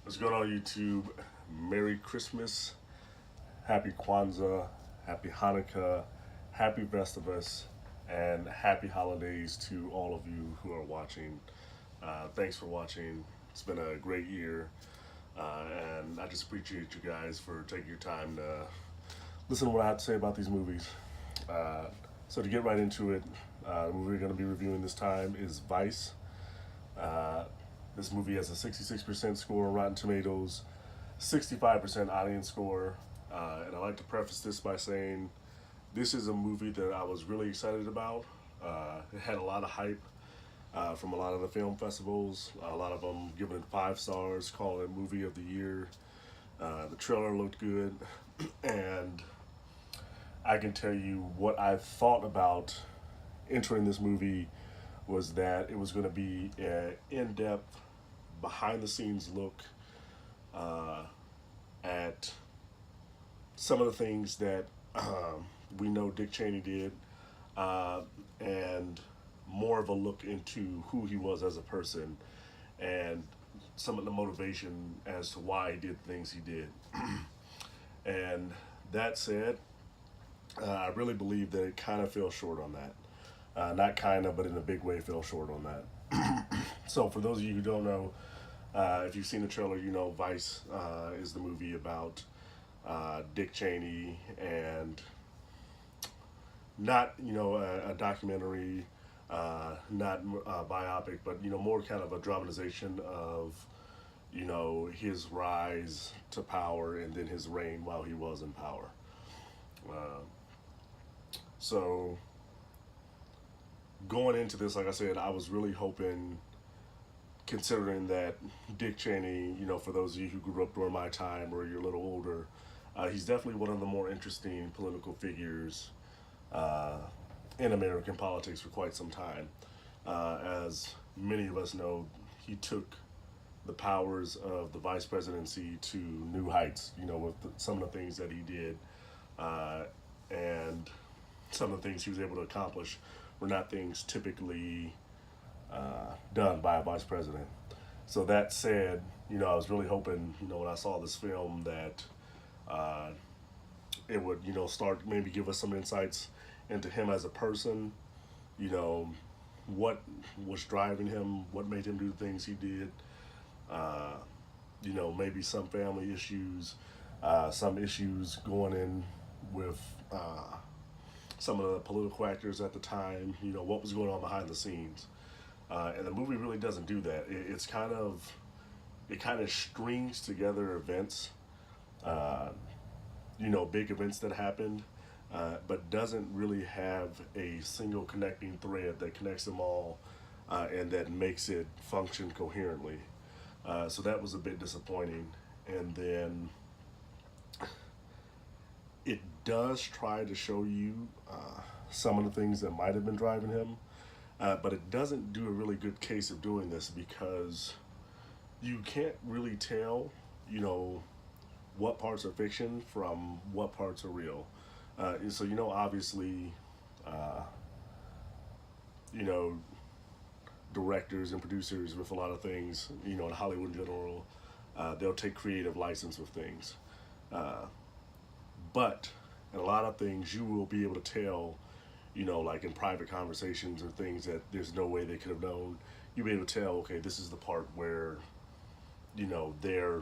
What's going on, YouTube? Merry Christmas, Happy Kwanzaa, Happy Hanukkah, Happy Festivus, and Happy Holidays to all of you who are watching. Thanks for watching. It's been a great year, and I just appreciate you guys for taking your time to listen to what I have to say about these movies. Uh, so to get right into it, the movie we're going to be reviewing this time is Vice. Uh, this movie has a 66% score on Rotten Tomatoes, 65% audience score. And I like to preface this by saying this is a movie that I was really excited about. It had a lot of hype from a lot of the film festivals, a lot of them giving it 5 stars, calling it movie of the year. The trailer looked good, and I can tell you what I thought about entering this movie was that it was going to be an in-depth, behind-the-scenes look uh, at some of the things that we know Dick Cheney did, uh, and more of a look into who he was as a person and some of the motivation as to why he did things he did. And that said, I really believe that it kind of fell short on that. Not kind of, but in a big way, fell short on that. So, for those of you who don't know, if you've seen the trailer, you know Vice is the movie about Dick Cheney, and not a documentary, not a biopic, but more kind of a dramatization of his rise to power and then his reign while he was in power. Uh, so going into this, like I said, I was really hoping, considering that Dick Cheney, for those of you who grew up during my time or you're a little older, he's definitely one of the more interesting political figures uh, in American politics for quite some time. As many of us know, he took the powers of the vice presidency to new heights, with some of the things that he did, and some of the things he was able to accomplish were not things typically done by a vice president. So that said, I was really hoping, when I saw this film, that uh, it would, start maybe give us some insights into him as a person, you know, what was driving him, what made him do the things he did, uh, maybe some family issues, some issues going in with some of the political actors at the time, what was going on behind the scenes. And the movie really doesn't do that. It kind of strings together events, uh, big events that happened, but doesn't really have a single connecting thread that connects them all and that makes it function coherently. So that was a bit disappointing. And then it does try to show you some of the things that might have been driving him, but it doesn't do a really good case of doing this because you can't really tell, what parts are fiction from what parts are real. And so, obviously, uh, you know, directors and producers with a lot of things, in Hollywood in general, they'll take creative license with things. Uh, but in a lot of things, you will be able to tell, like in private conversations or things that there's no way they could have known. You'll be able to tell, okay, this is the part where, they're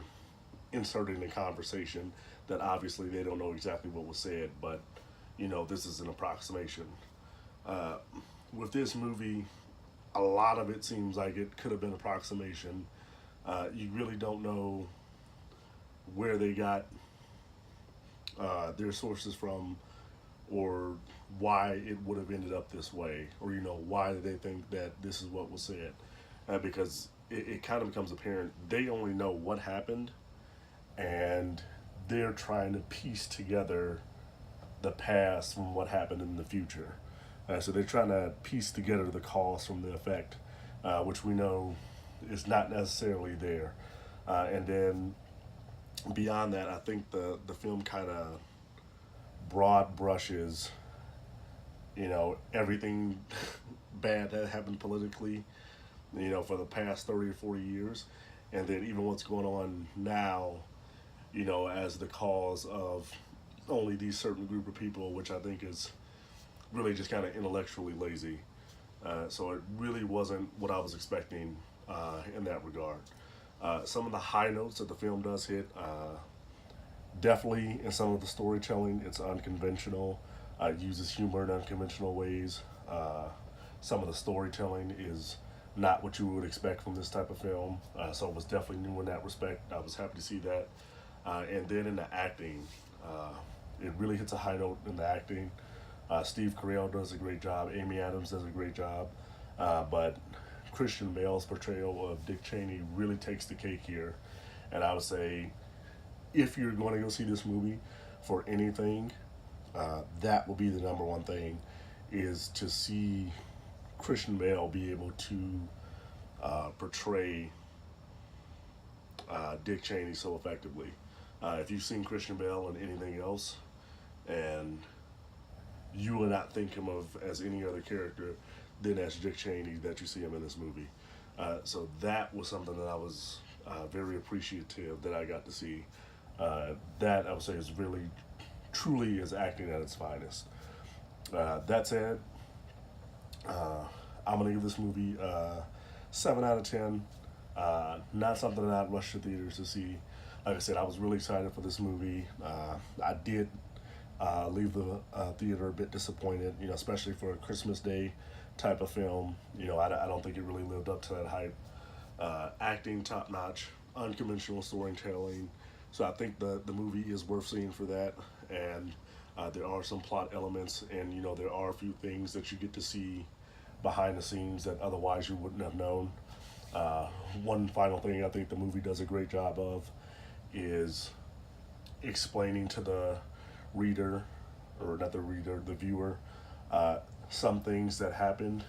inserting a conversation that obviously they don't know exactly what was said, but, this is an approximation. Uh, with this movie, a lot of it seems like it could have been approximation. You really don't know where they got their sources from, or why it would have ended up this way, or why they think that this is what was said, because it kind of becomes apparent they only know what happened, and they're trying to piece together the past from what happened in the future. So they're trying to piece together the cause from the effect, which we know is not necessarily there. And then beyond that, I think the film kind of broad brushes, everything bad that happened politically, for the past 30 or 40 years. and then even what's going on now, as the cause of only these certain group of people, which I think is really just kind of intellectually lazy. So it really wasn't what I was expecting in that regard. Some of the high notes that the film does hit, definitely in some of the storytelling, it's unconventional. Uses humor in unconventional ways. Some of the storytelling is not what you would expect from this type of film. So it was definitely new in that respect. I was happy to see that. And then in the acting, it really hits a high note in the acting. Steve Carell does a great job. Amy Adams does a great job. But Christian Bale's portrayal of Dick Cheney really takes the cake here. And I would say, if you're going to go see this movie for anything, that will be the number one thing, is to see Christian Bale be able to portray Dick Cheney so effectively. If you've seen Christian Bale in anything else, and you will not think him of as any other character than as Dick Cheney that you see him in this movie. So that was something that I was very appreciative that I got to see. That I would say is really, truly is acting at its finest. That said, I'm gonna give this movie 7 out of 10. Not something that I'd rush to theaters to see. Like I said, I was really excited for this movie. I did leave the theater a bit disappointed, especially for a Christmas Day type of film. I don't think it really lived up to that hype. Acting top notch, unconventional storytelling. So I think the movie is worth seeing for that. And there are some plot elements, and there are a few things that you get to see behind the scenes that otherwise you wouldn't have known. One final thing I think the movie does a great job of is explaining to the reader, or not the reader, the viewer, some things that happened,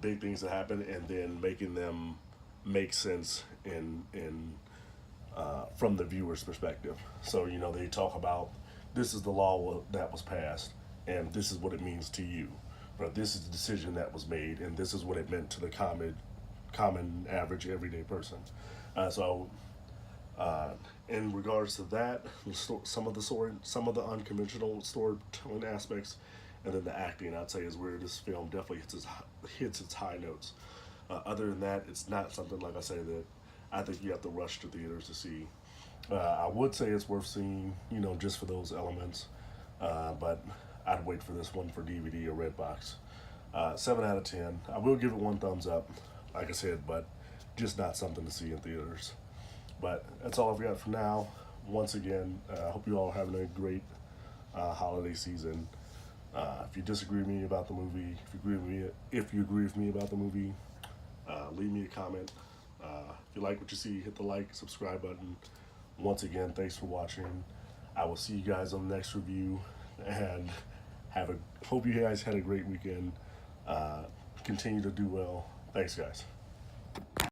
big things that happened, and then making them make sense in from the viewer's perspective. So they talk about, this is the law that was passed, and this is what it means to you, but this is the decision that was made, and this is what it meant to the common average everyday person. So in regards to that, some of the unconventional storytelling aspects, and then the acting, I'd say, is where this film definitely hits its high notes. Other than that, it's not something, like I say, that I think you have to rush to theaters to see. I would say it's worth seeing, just for those elements, but I'd wait for this one for DVD or Redbox. 7 out of 10. I will give it 1 thumbs up, like I said, but just not something to see in theaters. But that's all I've got for now. Once again, I hope you all are having a great holiday season. If you disagree with me about the movie, if you agree with me about the movie, leave me a comment. If you like what you see, hit the like, subscribe button. Once again, thanks for watching. I will see you guys on the next review, and hope you guys had a great weekend. Continue to do well. Thanks, guys.